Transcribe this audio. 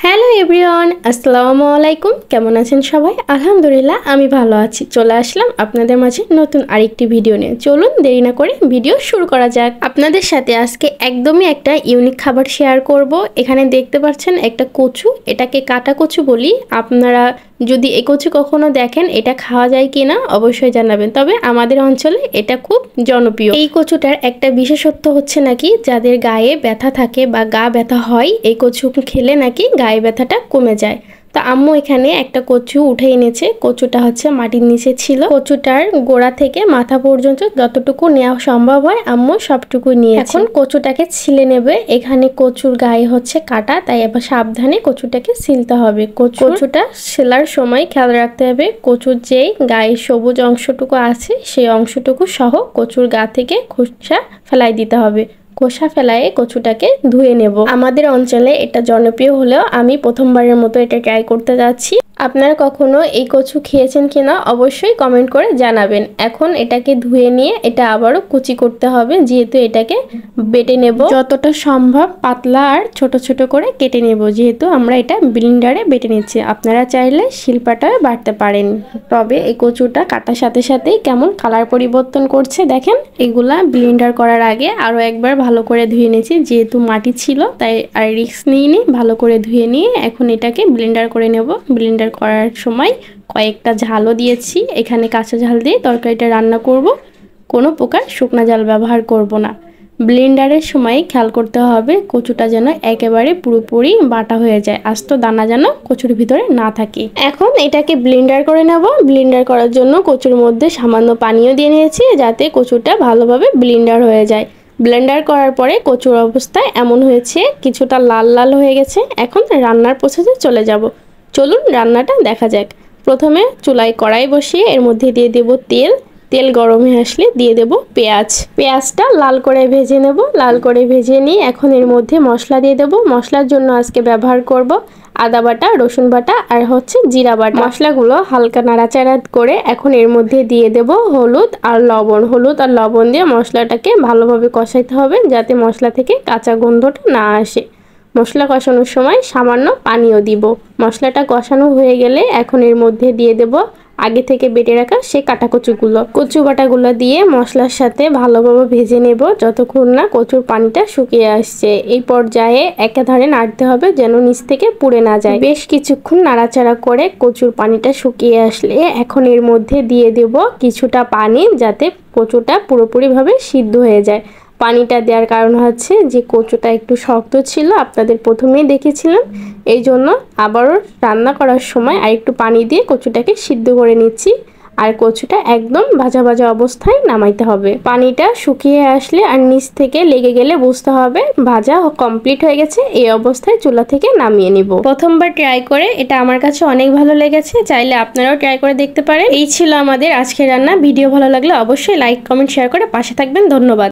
Hello everyone, আসসালামু আলাইকুম। কেমন আছেন সবাই? আলহামদুলিল্লাহ আমি ভালো আছি। চলে আসলাম আপনাদের মাঝে নতুন আরেকটি ভিডিও নিয়ে। চলুন দেরি না করে ভিডিও শুরু করা যাক। আপনাদের সাথে আজকে একদমই একটা ইউনিক খাবার শেয়ার করব। এখানে দেখতে পাচ্ছেন একটা কচু, এটাকে কাটা কচু বলি। আপনারা যদি এই কচু কখনো দেখেন এটা খাওয়া যায় কিনা অবশ্যই জানাবেন। তবে আমাদের অঞ্চলে এটা খুব জনপ্রিয়। এই কচুটার একটা বিশেষত্ব হচ্ছে নাকি যাদের গায়ে ব্যথা থাকে বা গা ব্যথা হয়, এই কচু খেলে নাকি গায়ে ব্যথাটা কমে যায়। তো আম্মু এখানে একটা কচু উঠে এনেছে। কচুটা হচ্ছে মাটির নিচে ছিল। কচুটার গোড়া থেকে মাথা পর্যন্ত যতটুকু নেওয়া সম্ভব হয় আম্মু সবটুকু নিয়ে এখন কচুটাকে ছিলে নেবে। এখানে কচুর গায়ে হচ্ছে কাটা, তাই আবার সাবধানে কচুটাকে ছিলতে হবে। কচুটা ছেলার সময় খেয়াল রাখতে হবে কচুর যেই গায়ে সবুজ অংশটুকু আছে সেই অংশটুকু সহ কচুর গা থেকে খোসা ফেলাই দিতে হবে। খোসা ফেলায়ে কচুটাকে ধুয়ে নেব। আমাদের অঞ্চলে এটা জনপ্রিয় হলেও আমি প্রথমবারের মতো এটা ট্রাই করতে যাচ্ছি। আপনারা কখনো এই কচু খেয়েছেন কিনা অবশ্যই কমেন্ট করে জানাবেন। এখন এটাকে ধুয়ে নিয়ে এটা আবারও কুচি করতে হবে, যেহেতু এটাকে বেটে নেব। যতটা সম্ভব পাতলা আর ছোট ছোট করে কেটে নেব, যেহেতু আমরা এটা ব্লেন্ডারে বেটে নিচ্ছি। আপনারা চাইলে শিলপাটায় বাটতে পারেন। তবে এই কচুটা কাটার সাথে সাথেই কেমন কালার পরিবর্তন করছে দেখেন। এগুলা ব্লেন্ডার করার আগে আরও একবার ভালো করে ধুয়ে নিয়েছি, যেহেতু মাটি ছিল তাই আর রিস্ক নিইনি। ভালো করে ধুয়ে নিয়ে এখন এটাকে ব্লেন্ডার করে নেব। ব্লেন্ডার করার সময় কয়েকটা ঝালও দিয়েছি। এখানে কাঁচা ঝাল দিয়ে তরকারিটা রান্না করব, কোনো প্রকার শুকনা ঝাল ব্যবহার করব না। ব্লেন্ডারের সময় খেয়াল করতে হবে কচুটা যেন একেবারে পুরোপুরি বাটা হয়ে যায়, আস্ত দানা যেন কচুর ভিতরে না থাকে। এখন এটাকে ব্লেন্ডার করে নেব। ব্লেন্ডার করার জন্য কচুর মধ্যে সামান্য পানিও দিয়ে নিয়েছি, যাতে কচুটা ভালোভাবে ব্লেন্ডার হয়ে যায়। ব্লেন্ডার করার পরে কচুর অবস্থা এমন হয়েছে, কিছুটা লাল লাল হয়ে গেছে। এখন রান্নার প্রসেসে চলে যাব। চলুন রান্নাটা দেখা যাক। প্রথমে চুলায় কড়াই বসিয়ে এর মধ্যে দিয়ে দেব তেল। তেল গরম হয়ে আসলে দিয়ে দেব পেঁয়াজ। পেঁয়াজটা লাল করে ভেজে নেব। লাল করে ভেজে নিয়ে এখন এর মধ্যে মশলা দিয়ে দেব। মশলার জন্য আজকে ব্যবহার করব আদা বাটা, রসুন বাটা আর হচ্ছে জিরা বাটা। মশলাগুলো হালকা নাড়াচাড়া করে এখন এর মধ্যে দিয়ে দেব হলুদ আর লবণ। হলুদ আর লবণ দিয়ে মশলাটাকে ভালোভাবে কষাইতে হবে, যাতে মশলা থেকে কাঁচা গন্ধটা না আসে। মশলা কষানোর সময় সামান্য পানিও দিব। মশলাটা কষানো হয়ে গেলে এখন এর মধ্যে দিয়ে দেব আগে থেকে বেটে রাখা সেই কাটা কচু বাটাগুলো দিয়ে মশলার সাথে ভালোভাবে ভেজে নেব যতক্ষণ না কচুর পানিটা শুকিয়ে আসছে। এই পর্যায়ে একাধারে নাড়তে হবে যেন নিচ থেকে পুড়ে না যায়। বেশ কিছুক্ষণ নাড়াচাড়া করে কচুর পানিটা শুকিয়ে আসলে এখন এর মধ্যে দিয়ে দেব কিছুটা পানি, যাতে কচুটা পুরোপুরিভাবে সিদ্ধ হয়ে যায়। পানিটা দেওয়ার কারণ হচ্ছে যে কচুটা একটু শক্ত ছিল, আপনাদের প্রথমেই দেখেছিলাম। এই জন্য আবারও রান্না করার সময় আরেকটু পানি দিয়ে কচুটাকে সিদ্ধ করে নিচ্ছি। আর কচুটা একদম ভাজা ভাজা অবস্থায় নামাইতে হবে। পানিটা শুকিয়ে আসলে আর নিচ থেকে লেগে গেলে বুঝতে হবে ভাজা কমপ্লিট হয়ে গেছে। এই অবস্থায় চুলা থেকে নামিয়ে নিব। প্রথমবার ট্রাই করে এটা আমার কাছে অনেক ভালো লেগেছে, চাইলে আপনারাও ট্রাই করে দেখতে পারেন। এই ছিল আমাদের আজকের রান্না। ভিডিও ভালো লাগলে অবশ্যই লাইক, কমেন্ট, শেয়ার করে পাশে থাকবেন। ধন্যবাদ।